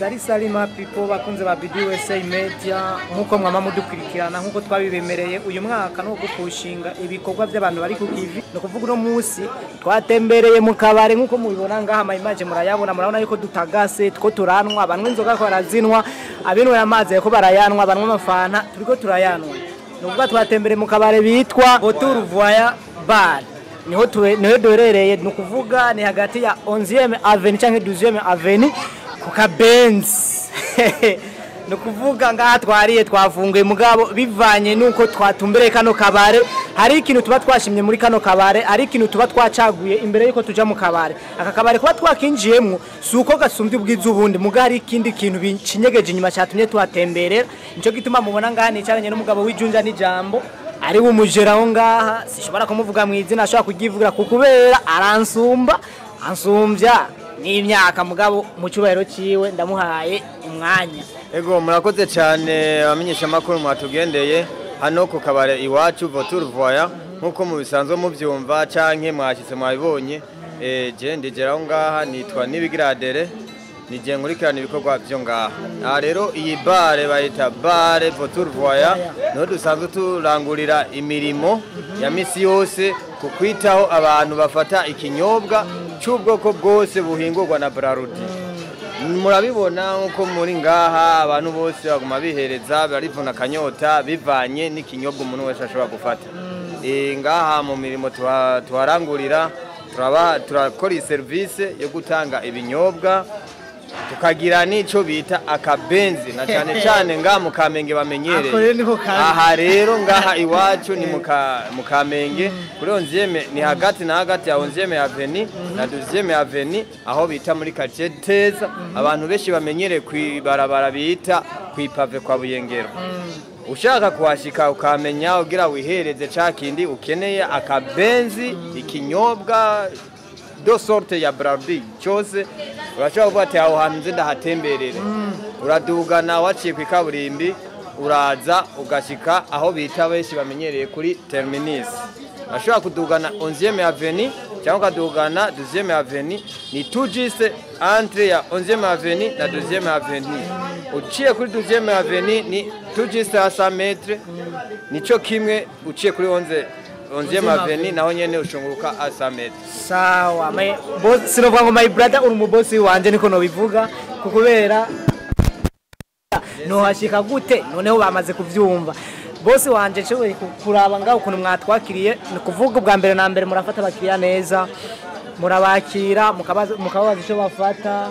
Salima people bakunze ba BDUSA Media nkuko mwama mudukurikirana nkuko twabibemereye uyu mwaka no gupushinga ibikorwa by'abantu bari ku TV no kuvuga no munsi twatembereye mu kabare nkuko mubibona ngaha ama image murabona yuko dutagase two turanwa abantu inzoga ko barazinwa abinwe amazi yako barayanwa abantu amafana turiko turayanwa nuvuga twatembereye mu kabare bitwa Votour Voya Bar niho dorereye no kuvuga ni hagati ya 11e Avenue canke 12e Avenue kuka Benz no kuvuga ngaha twariye twafunguye mugabo bivanye nuko twatumbereye kano kabare hari ikintu tuba twashimye muri kano kabare ari ikintu tuba twacaguye imbere yuko tuja mu kabare aka kabare kuba twakinjiyemwo suko gasumbye ubwiza ubundi muga hari ikindi kintu bincinyegeje inyuma cyatumye twatemberera nico gituma mubona ngaha nicaranye n'umugabo w'ijunja n'ijambo ari umujeraho ngaha sishobora kumuvuga mu izina ashobora kugivugira kukubera aransumba ansumvya n'imyaka mugabo mu cyubahiro ciwe ndamuhaye umwanya. Ego murakoze cyane abamenyesha makuru mwatugendeye hano ku kabare iwacu Votour Voya nkuko mu bisanzwe mu byumva canke mwashitse mwabibonye je ndigeraho ngaha nitwa Nibigiradere nije nkurikirana ibikorwa byo ngaha. Rero iyi bare bayita bare Votour Voya no dusanzwe turangurira imirimo ya misi yose kukwitaho abantu bafata ikinyobwa cy'ubwoko bwose buhingurwa na Brarudi. Murabibona uko muri ngaha abantu bose baguma bihereza barivuna kanyota bivanye n'ikinyobwa umuntu wese ashobora gufata. Ngaha mu mirimo tuharangurira turakora service yo gutanga ibinyobwa tukagira nico bita akabenzi na cyane cyane ngaha mu Kamenge bamenyereye. Aha rero ngaha iwacu ni mu Kamenge kuri 11e ni hagati na hagati ya 11e Avenue na 12e Avenue aho bita muri quartier Teza abantu benshi bamenyereye kwibarabara bita kwipave kwa Buyengero. Ushaka kuhashika ukamenya ugira wihereze cakindi ukeneye akabenzi ikinyobwa do sorte ya Brarudi cyose urashobora kuvuga ati aho hantu nze ndahatemberere uradugana waciye ku kaburimbi uraza ugashika aho bita benshi bamenyereye kuri terminus ashobora kudugana 11e Avenue cyangwa kadugana 12e Avenue ni tout juste entre ya 11e Avenue na 12e Avenue uciye kuri 12e Avenue ni tout juste à 100 metres nico kimwe uciye kuri 11e Avenue naho nyene ushunguruka à 100 metres. Sawa my boss sinovuga ngo my brother uri mu boss wanje niko no bivuga kukubera no hashika gute noneho bamaze kuvyumva boss wanje cyo kuraba ngaho ukuntu mwatwakiriye ni kuvuga ubwa mbere na mbere murafata abakiriya neza murabakira mukabaza icyo bafata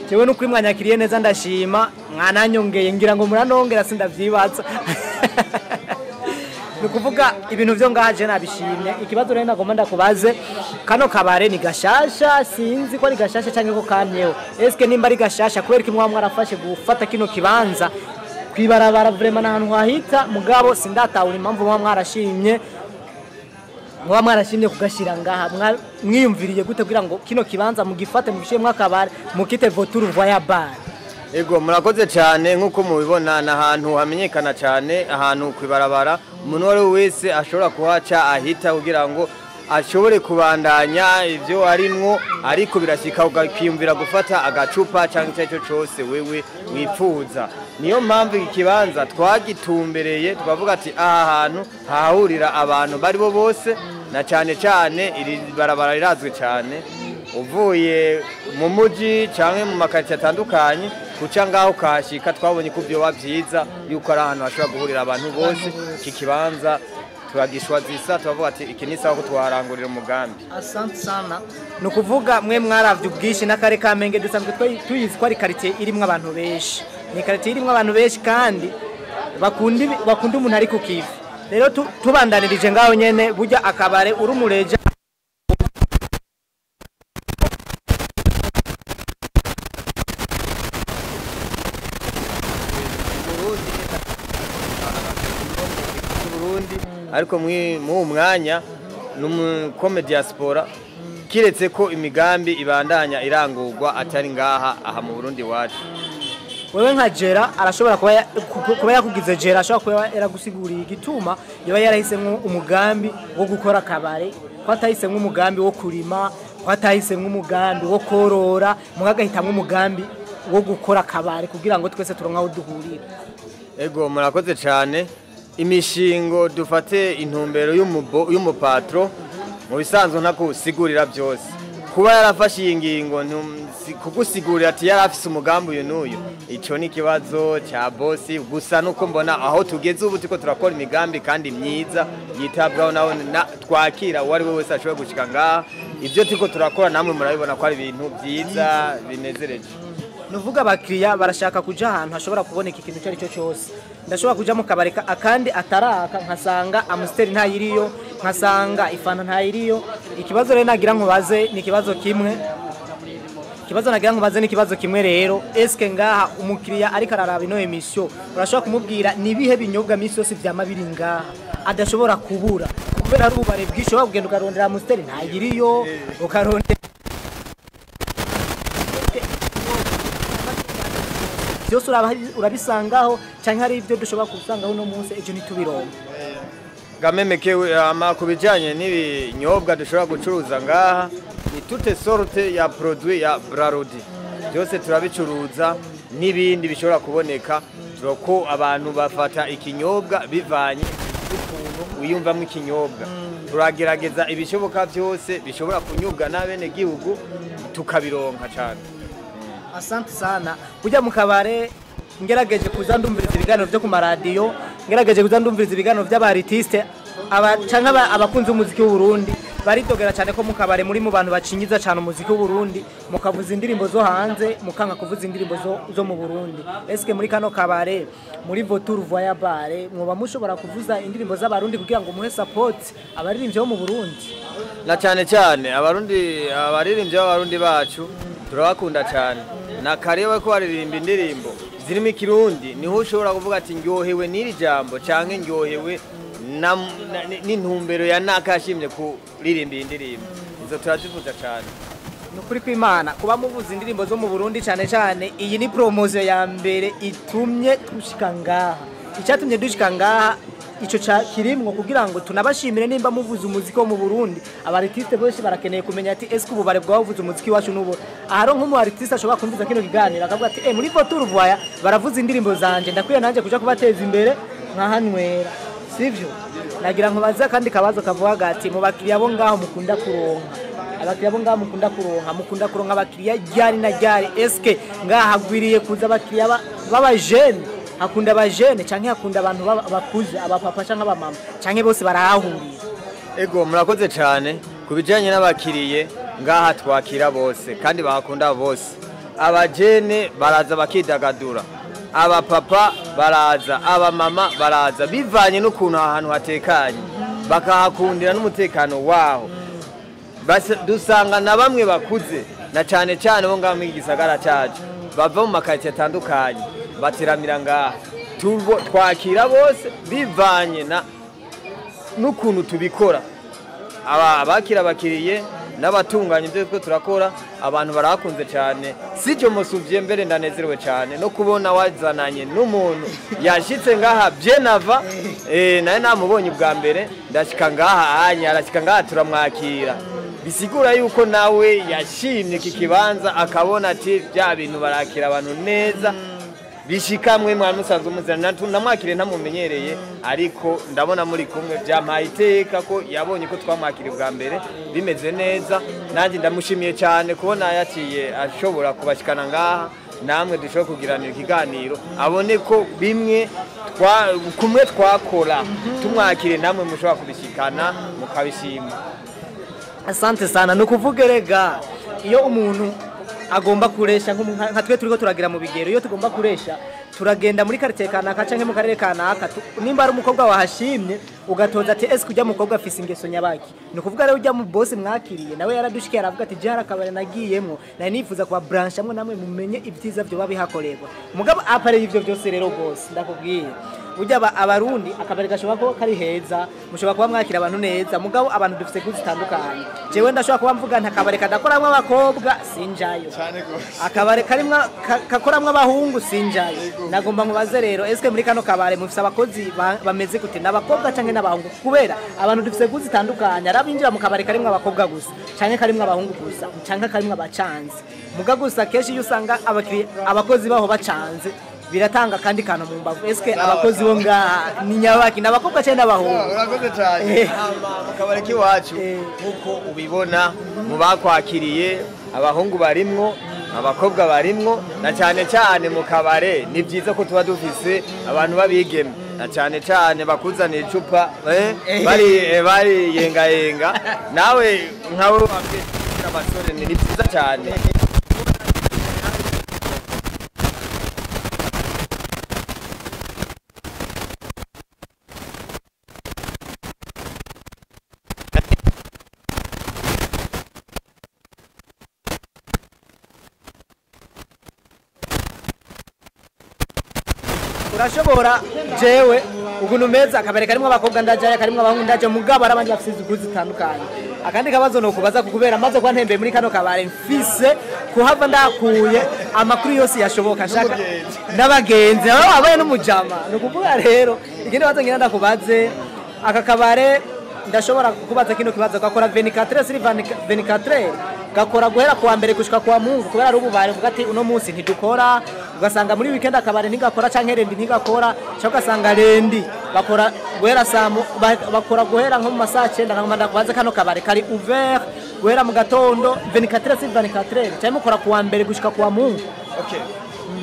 cyewe n'ukuri mwanyakiriye neza ndashima mwananyongeye ngira ngo muranongera sindavyibaza nukuvuga ibintu byo ngaha je nabishimye ikibazo rero nagomba ndakubaze kano kabare ni gashasha sinzi ko ari gashasha cyangwa ko kamyeho eske nimba ari gashasha kubera ko mwamwe arafashe gufata kino kibanza kwibarabara vraiment nahantu hahita mugabo sindatawura impamvu mwamwarashimye kugashira ngaha mwiyumviriye gute kugira ngo kino kibanza mugifate mugishiye mwakabare mukite Votour Voya Bar. Ego murakoze cyane nkuko mubibona na ahantu hamenyekana cyane ahantu kwibarabara umuntu wari wese ashobora kuhaca ahita kugira ngo ashobore kubandanya ivyo arimwo ariko birashika ugakiyumvira gufata agacupa cyangwa icyo cyose wewe wipfuza. Niyo mpamvu ikibanza twagitumbereye twavuga ati aha hantu hahurira abantu bari bo bose na cyane cyane iri barabara rirazwe cyane uvuye mu muji cyangwa mu makaritsiye atandukanye kuca ngaho kashika twabonye ko byo bavyiza yuko ari ahantu hashobora guhurira abantu bose iki kibanza turagishwazisa tubavuga ati iki ni sawa ko twarangurira umugambi. Asante sana no kuvuga mwe mwaravye ubwishi n'akare Kamenge dusanzwe tuyizi ko ari quartier irimwe abantu benshi ni quartier irimwe abantu benshi kandi bakunda umuntu ari ku kivi rero tubandanirije ngaho nyene burya akabare urumureje ariko mu mwanya n'umukomedi diaspora kiretse ko imigambi ibandanya irangurwa atari ngaha aha mu Burundi wacu. Wewe nka Jera arashobora kuba yakugize Jera ashobora kuba yaragusiguriye igituma yoba yarahisemwe umugambi wo gukora kabare ko atahisemwe umugambi wo kurima ko atahisemwe umugambi wo korora mugahitamo umugambi wo gukora akabare kugira ngo twese turonka aho duhurira? Ego murakoze cyane. Imishingo dufate intumbero y'umupatro mu bisanzwe ntakusigurira byose. Kuba yarafashe iyi ngingo kugusigurira ati yarafise umugambi uyu n'uyu, ico ni kibazo cya bosi. Gusa nuko mbona aho tugeze ubu tiko turakora imigambi kandi myiza yitabwaho naho twakira uwari we wese ashobora gushika ngaha. Ibyo tiko turakora namwe murabibona ko ari ibintu byiza binezereje. Nuvuga abakiriya barashaka kuja ahantu hashobora kuboneka ikintu cyari cyo cyose. Ndashobora kuja mu kabareka akandi ataraka nkasanga Amstel ntayiriyo, nkasanga ifana ntayiriyo. Ikibazo rero nagira nkubaze ni kibazo kimwe. Kibazo nagira nkubaze ni kibazo kimwe rero. Eske ngaha umukiriya ariko araraba ino emission urashobora kumubwira nibihe binyobwa misi yose vyama biri ngaha adashobora kubura kubera ari ubare bwishobora kugenda ukarondera Amstel ntayiriyo ukarondera byose urabisangaho cyangwa hari ibyo dushobora kusangaho no munsi ejo nitubironka. Gamemeke kubijanye n'ibinyobwa dushobora gucuruza ngaha ni toute sorte ya produit ya Brarudi. Byose turabicuruza n'ibindi bishobora kuboneka ko abantu bafata ikinyobwa bivanye n'ukuntu wiyumvamo ikinyobwa. Turagerageza ibishoboka byose bishobora kunyobwa n'abene gihugu tukabironka cyane. Asante sana. Kujya mu kabare ngerageje kuzandumviriza ibiganiro byo ku maradiyo, ngerageje kuzandumviriza ibiganiro by'abartiste canka abakunzi umuziki w'u Burundi baritogera cyane ko mu kabare muri mu bantu bacinyiza cyane umuziki w'u Burundi, mukavuza indirimbo zo hanze mukanga kuvuza indirimbo zo mu Burundi. Eske muri kano kabare muri Votour Voya bare mwoba mushobora kuvuza indirimbo z'abarundi kugira ngo muhe support abaririmbyi bo mu Burundi? Na cyane cyane abaririmbyi b'abarundi bacu turabakunda cyane. Nakarewe ko baririmba indirimbo zirimo ikirundi niho ushobora kuvuga ati ndyohewe n'iri jambo canke ndyohewe n'intumbero ya nakashimye kuririmba indirimbo. Izo turazivuza cyane. Nukuri kw'Imana kuba muvuza indirimbo zo mu Burundi cyane cyane iyi ni promotion ya mbere itumye tushika ngaha. Icyatumye dushika ngaha ico kirimwo kugira ngo tunabashimire nimba muvuza umuziki wo mu Burundi. Abartiste bose barakeneye kumenya ati eske ububare bwa uvuza umuziki wacu nubo. Aharo nk'umu artiste ashobora kumviza kino kiganiro akavuga ati muri Votour Voya baravuza indirimbo zanje ndakwiye nanje kuja kubateza imbere nkahanwera. Sivyo? Nagira nkubaza kandi kabazo kavuga ati mu bakiriya bo ngaho mukunda kuronka. Abakiriya bo ngaho mukunda kuronka abakiriya ryari na ryari. Eske ngaha hagwiriye kuza abakiriya baba jeune? Hakunda abajene canke hakunda abantu bakuze abapapa canke abamama canke bose barahahuriye? Ego murakoze cyane. Kubijanye n'abakiriye ngaha twakira bose kandi bahakunda bose. Abajene baraza bakidagadura, abapapa baraza, abamama baraza bivanye n'ukuntu ahantu hatekanye bakahakundira n'umutekano waho. Dusanga na bamwe bakuze na cyane cyane bo ngaho mu gisagara cyacu bava mu makaritsiye atandukanye batiramira ngaha. Twakira bose bivanye n'ukuntu tubikora. Abakira abakiriye n'abatunganya ibyo turakora abantu barakunze cyane. Sicyo musuvye mbere ndanezerewe cyane no kubona wazananye n'umuntu yashitse ngaha byenava naye namubonye bwa mbere ndashika ngaha arashika ngaha turamwakira. Bisigura yuko nawe yashimye iki kibanza akabona ati bya bintu barakira abantu neza bishikamwe mwana musanzwe muzana namwakire ntamumenyereye ariko ndabona muri kumwe byampaye iteka ko yabonye ko twamwakira bwa mbere bimeze neza. Nanjye ndamushimiye cyane kubona yaciye ashobora kubashikana ngaha namwe dushobora kugiranira ikiganiro abone ko bimwe kumwe twakora tumwakire namwe mushobora kubishikana mukabishima. Asante sana. Nukuvuga rega iyo umuntu agomba kuresha nka twe turiko turagira mu bigero, iyo tugomba kuresha turagenda muri quartier kanaka canke mu karere kanaka nimba ari umukobwa wahashimye ugatoza ati eske ujya mukobwa afise ingeso nyabaki. Nukuvuga rero ujya mu boss mwakiriye nawe yaradushikiye aravuga ati jara kabare nagiyemo na nifuza kwa branch amwe namwe mumenye ibyiza byo babihakorerwa. Mugabo apare ivyo byose rero boss ndakubwiye burya abarundi akabari gashobora kuba kari heza mushobora kuba mwakira abantu neza mugabo abantu dufite guzi zitandukanye jewe ndashobora kuba mvuga nta kabari kadakoramwe abakobwa sinjayo akabari karimwe kakoramwe abahungu sinjayo nagomba mubaze rero eske muri kano kabare mufise abakozi bameze gute n'abakobwa canke n'abahungu kubera abantu dufite guzi zitandukanye arabinjira mu kabari karimwe abakobwa gusa canke karimwe abahungu gusa canke karimwe abacanze muga gusa keshi yusanga abakozi baho bacanze biratanga kandi kantu mu mbavu eske abakozi bo ngaha ni nyabaki n'abakobwa cyane n'abahungu urakoze cyane mu kabari kiwacu nkuko ubibona mu bakwakiriye abahungu barimwo abakobwa barimwo na cyane cyane mu kabare ni byiza ko tuba dufise abantu babigeme na cyane cyane bakuzanira icupa bari yenga nawe nkawe wabwiye abasore ni byiza cyane urashobora jewe ukuntu meza akabere karimwe abakobwa ndaje karimwe abahungu ndaje mugabo arabandi bafise izugu zitandukanye akandi kabazo no kubaza kukubera maze kwa ntembe muri kano kabare mfise kuhava ndakuye amakuru yose yashoboka shaka n'abagenzi abo abaye n'umujama no kuvuga rero igende bazo ngira ndakubaze aka kabare ndashobora kubaza kino kibazo gakora 24 sur 24 gakora guhera kuwa mbere gushika kwa Mungu kubera ari ububare vuga ati uno munsi ntidukora ugasanga muri weekend akabare ntigakora canke rendi ntigakora cyangwa ugasanga rendi bakora guhera bakora guhera nko mu masaha 9 nkamanda kubaza kano kabare kari ouvert guhera mu gatondo 24 sur 24 cyangwa mukora kuwa mbere gushika kwa Mungu okay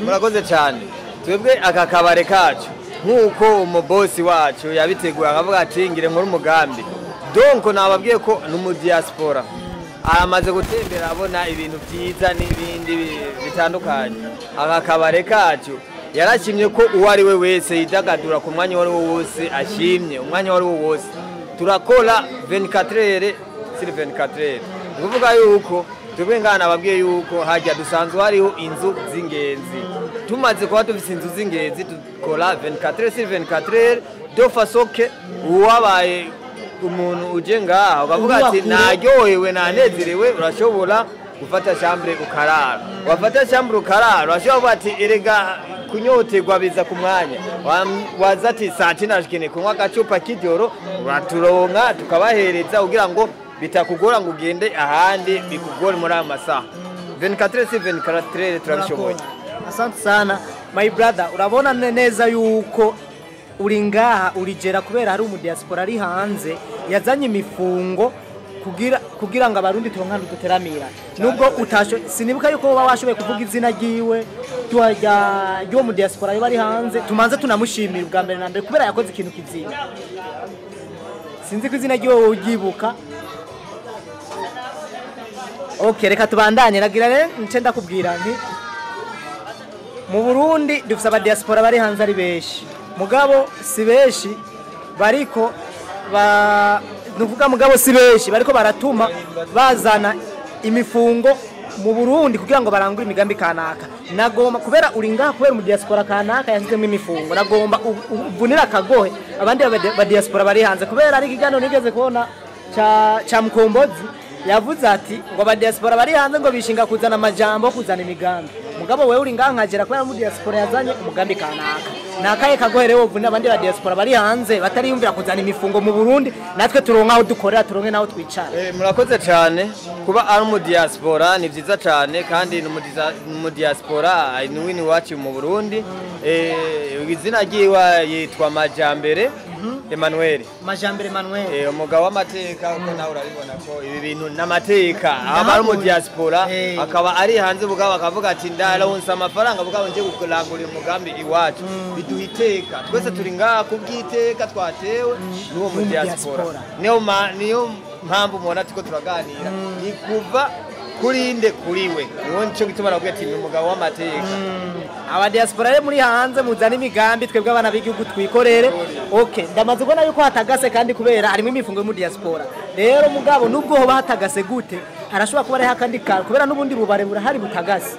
murakoze cyane twebwe aka kabare kacu nkuko umubosi wacu yabitegura akavuga ati ngire nkora umugambi donc nababwiye ko numu diaspora aramaze gutembera abona ibintu byiza n'ibindi bitandukanye aka kabare kacu yarashimye ko uwo ari we wese yidagadura ku mwanya wari wo wose ashimye umwanya wari wo wose turakora 24 heures sur 24 heures uvuga yuko twebwe ngana ababwiye yuko hajya dusanzwe hariho inzu z'ingenzi tumaze kuba dufise inzu z'ingenzi dukora 24 sur 24 heures de façon que uwabaye umuntu uje ngaha ukavuga ati naryohewe nanezerewe urashobora gufata chambre ukarara wafata chambre ukarara urashobora ati erega kunyoterwa biza ku mwanya waza ati saa 9 ashikene kunywa agacupa k'ijoro uraturonka tukabahereza kugira ngo bitakugora ngo ugende ahandi bikugora muri amasaha 24 sur 24 turabishoboye. Asante sana my brother urabona neza yuko uri ngaha urijera kubera hari umu diaspora ari hanze yazanye imifungo kugira ngo abarundi turonkane duteramira nubwo utasho sinibuka yuko baba washoboye kuvuga izina giwe ryo mu diaspora bari hanze tumanze tunamushimira ubwa mbere na mbere kubera yakoze ikintu kizinga sinzi ko izina giwe ugibuka. Okay reka tubandanye nagira nce ndakubwira nti mu Burundi dufite aba diaspora bari hanze ari beshi mugabo si beshi bariko nuvuga mugabo si beshi bariko baratuma bazana imifungo mu Burundi kugira ngo barangure imigambi kanaka nagomba kubera uri ngaha kubera mu diaspora kanaka yasizemo imifungo nagomba uvunira kagohe abandi ba diaspora bari hanze kubera ari kigano nigeze kubona cha Mkombozi yavuze ati ngo ba diaspora bari hanze ngo bishinga kuzana amajambo kuzana imigambi mugabo wewe uri ngaha nkagera kubera mu diaspora yazanye umugambi kanaka nakaye kagohere wo vuna abandi ba diaspora bari hanze batari yumvira kuzana imifungo mu Burundi natwe turonka aho dukorera turonke naho twicara. Murakoze cyane kuba ari mu diaspora ni byiza cyane kandi mu diaspora ni wini wacu mu Burundi izina giwa yitwa Majambere Emmanuel umugabo w'amateka uko nawe urabibona ko ibi bintu n'amateka aba ari mu diaspora akaba ari hanze bugabo akavuga ati ndaronsa amafaranga bugabo nje gukurangura umugambi iwacu biduhiteka twese turi ngaha kubwiteka twatewe n'uwo mu diaspora niyo mpamvu mubona tuko turaganira ni kuva kurinde kuriwe niwo nico gituma navuga ati umugabo w'amateka aba diaspora muri hanze muzana imigambi twebwe abana b'igihugu twikorere. Okay ndamaze kubona yuko hatagase kandi kubera harimo imifungo mu diaspora rero mugabo nubwo ho bahatagase gute arashobora kuba ari hakandi kubera n'ubundi bubare burahari butagase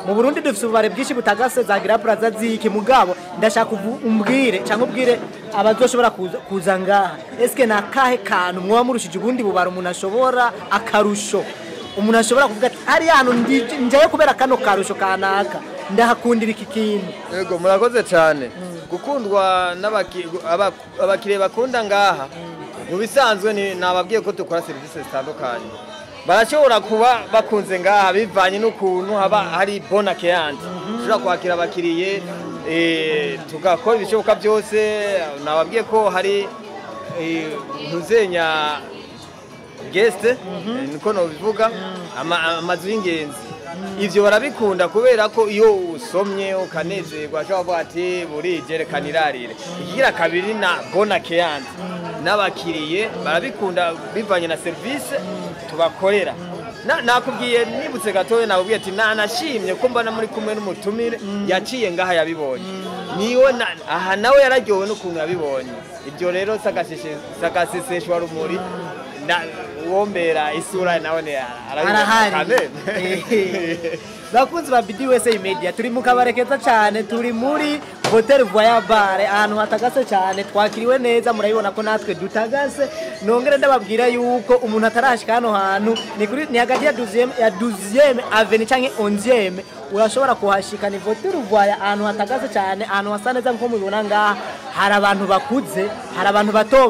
mu Burundi dufite ububare bwinshi butagase za Gira Plaza ziki mugabo ndashaka umbwire cyangwa ubwire abazoshobora kuza ngaha eske nakahe kantu mwoba murushije ubundi bubara umuntu ashobora akarusho umuntu ashobora kuvuga ati ari hano njaye kubera kano karusho kanaka ndahakundira iki kintu. Yego murakoze cyane gukundwa n'abakire bakunda ngaha mu bisanzwe nababwiye ko dukora serivisi zitandukanye barashobora kuba bakunze ngaha bivanye n'ukuntu haba hari bona keyandi ushobora kwakira abakiriye tugakora ibishoboka byose nababwiye ko hari ntuzenya guest niko no bivuga amazu y'ingenzi ivyo barabikunda kubera ko iyo usomye ukanezerwa ashobora ati burigerekana irarire ikigira kabiri na bona keyandi n'abakiriye barabikunda bivanye na service tubakorera nakubwiye nibutse gatoye nakubwiye ati nanashimye ko mbana muri kumwe n'umutumire yaciye ngaha yabibonye niyo aha nawe yararyowe n'ukuntu yabibonye ibyo rero sagaseseshwa rumuri wombera isura nawe arahari. Bakunzi ba BDUSA Media turi mu kabarekeza cyane turi muri Hotel Voya Bar ahantu hatagase cyane twakiriwe neza murabibona ko natwe dutagase nongere ndababwira yuko umuntu atarashika hano hantu ni hagati ya 12e avenue canke 11e urashobora kuhashika ni Hotel Voya ahantu hatagase cyane ahantu hasa neza nko mubibona ngaha hari abantu bakuze hari abantu bato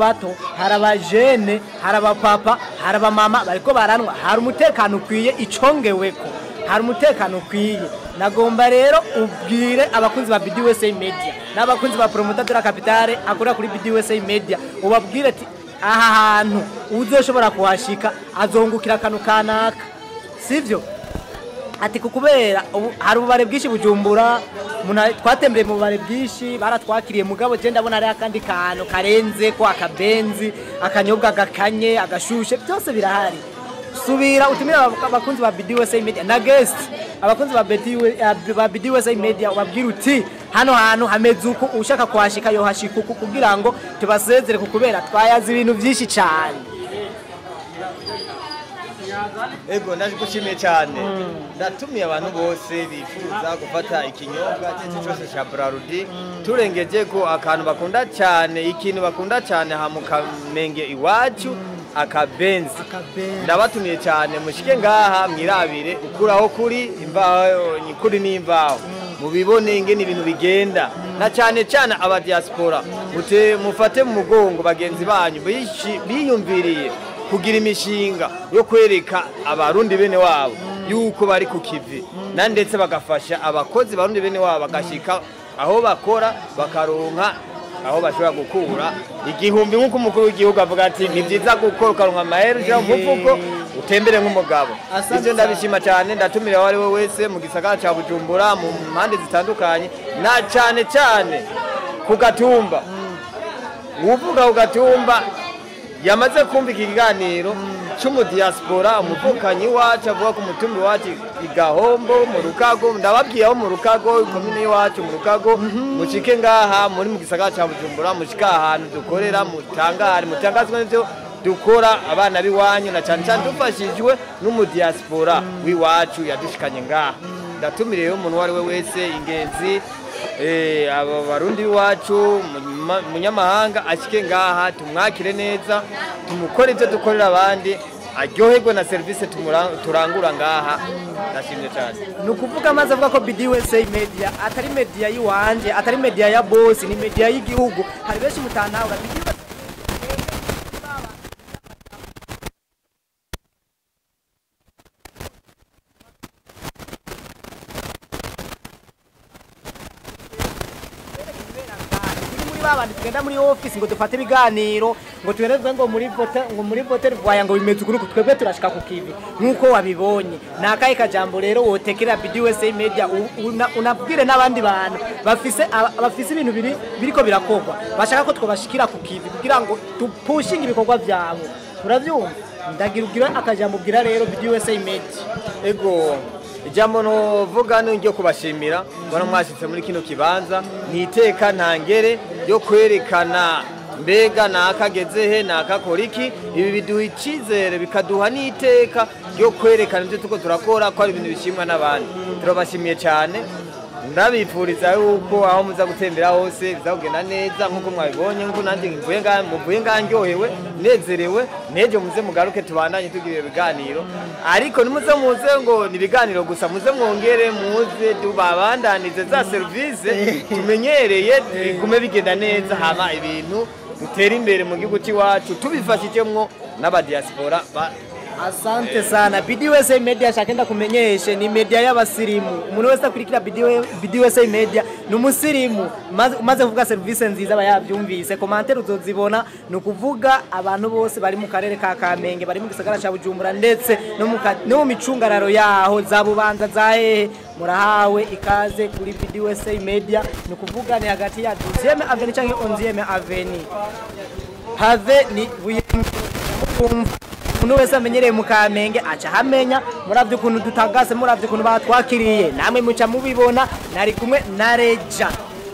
hari abajene hari abapapa hari abamama bariko baranwa hari umutekano ukwiye icongeweko hari umutekano ukwiye nagomba rero ubwire abakunzi ba BDUSA Media n'abakunzi ba promoter de la capitale akora kuri BDUSA Media ubabwire ati aha hantu uzoshobora kuhashika azongukira kanu kanaka sivyo ati kukubera hari ubare bwinshi Bujumbura twatembereye mu bare bwinshi baratwakiriye mugabo je ndabona ari akandi kantu karenze ko akabenzi akanyobwa gakanye agashushe byose birahari subira utumira abakunzi ba BDUSA Media na guest abakunzi ba BDUSA Media ubabwira uti hano hantu hameze uko ushaka kwashika yo hashika uko kugira ngo tubasezere kukubera twayazi ibintu byinshi cyane. Ego ndashikushimiye cyane ndatumiye abantu bose bifuza gufata ikinyobwa cyose cya Brarudi turengeje ko akantu bakunda cyane ikintu bakunda cyane hamukamenge iwacu akabenzi ndabatumiye cyane mushike ngaha mwirabire ukuraho kuri imvaho nyikuri n'imvaho mubibone ingene ibintu bigenda na cyane cyane aba diaspora mufate mu mugongo bagenzi banyu biyumviriye kugira imishinga yo kwereka abarundi bene wabo yuko bari ku kivi na ndetse bagafasha abakozi barundi bene wabo bagashika aho bakora bakaronka aho bashobora gukura igihumbi nk'uko umukuru w'igihugu avuga ati ni byiza gukora ukaronka amaherja umufuko utembere nk'umugabo. Ivyo ndabishima cyane ndatumira wari we wese mu gisagara ca Bujumbura mu mpande zitandukanye na cyane cyane ku Gatumba uvuga ku Gatumba yamaze kumva ikiganiro cy'umu diaspora umuvukanyi wacu avuga ku mutumbi wacu igahombo mu Rukago ndababwiye aho mu Rukago komine wacu mu Rukago mushike ngaha muri mu gisagara cya Bujumbura mushika ahantu dukorera mutangazwe n'ivyo dukora abana biwanyu na cyane cyane dufashijwe n'umu diaspora wiwacu yadushikanye ngaha ndatumire umuntu wari we wese ingenzi abo barundi wacu munyamahanga ashike ngaha tumwakire neza tumukore ibyo dukorera abandi aryoherwe na service turangura ngaha nashimye cyane nukuvuga amaze avuga ko BDUSA Media atari media yiwanje atari media ya boss ni media y'igihugu hari benshi mutanahura babandi tugenda muri office ngo dufate ibiganiro ngo tuherezwe ngo muri Hotel Voya ngo bimeze ukuri twebwe turashika ku kivi nkuko wabibonye nakaye kajambo rero wotekera BDUSA Media unabwire n'abandi bantu bafise ibintu biriko birakogwa bashaka ko twobashikira ku kivi kugira ngo tupushinga ibikorwa byabo uravyumva ndagira akajambo bwira rero BDUSA Media. Ego ijambo no vuga n'ingiye kubashimira bwana mwashitse muri kino kibanza niteka ntangere yo kwerekana mbega nakageze he nakakora iki ibi biduha icizere bikaduha n'iteka yo kwerekana ibyo tuko turakora ko ari ibintu bishimwa n'abandi turabashimiye cyane ndabipfuriza yuko aho muza gutembera hose bizagenda neza nkuko mwabibonye nkuko nanjye mvuye nganyohewe nezerewe neje muze mugaruke tubandanye tugira ibiganiro ariko nimuze ngo ni ibiganiro gusa muze mwongere muze tubabandanize za service tumenyereye bigume bigenda neza hama ibintu dutera imbere mu gihugu cyacu tubifashijemwo n'abadiaspora. Asante sana. BDUSA Media shakenda kumenyeshe ni media y'abasirimu. Umuntu wese akurikira BDUSA Media ni umusirimu. Umaze kuvuga service nziza bayavyumvise. Commentaire uzozibona no kuvuga abantu bose bari mu karere ka Kamenge, bari mu gisagara ca Bujumbura ndetse no mu micungararo yaho za Bubanza za hehe murahawe ikaze kuri BDUSA Media. No kuvuga ni hagati ya 12e avenue canke 11e avenue. Have ni umuntu wese amenyereye mu Kamenge aca hamenya muravye ukuntu dutagase muravye ukuntu batwakiriye namwe muca mubibona nari kumwe na Reja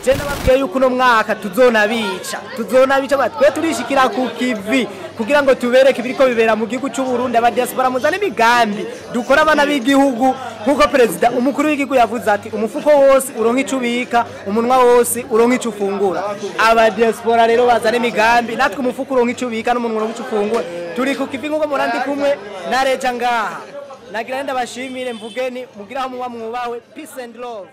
je nababwiye yuko no mwaka tuzonabica batwe turishikira ku kivi kugira ngo tubereke ibiriko bibera mu gihugu cy'u Burundi abadiaspora muzana imigambi dukora abana b'igihugu nkuko president umukuru w'igihugu yavuze ati umufuko wose uronka icubika umunwa wose uronka icufungura abadiaspora rero bazana imigambi natwe umufuko uronka icubika n'umunwa uronka icufungura turi ku kivi nkuko murandi kumwe na Reja ngaha nagira ndabashimire mvugeni mugira aho muba mwubawe peace and love.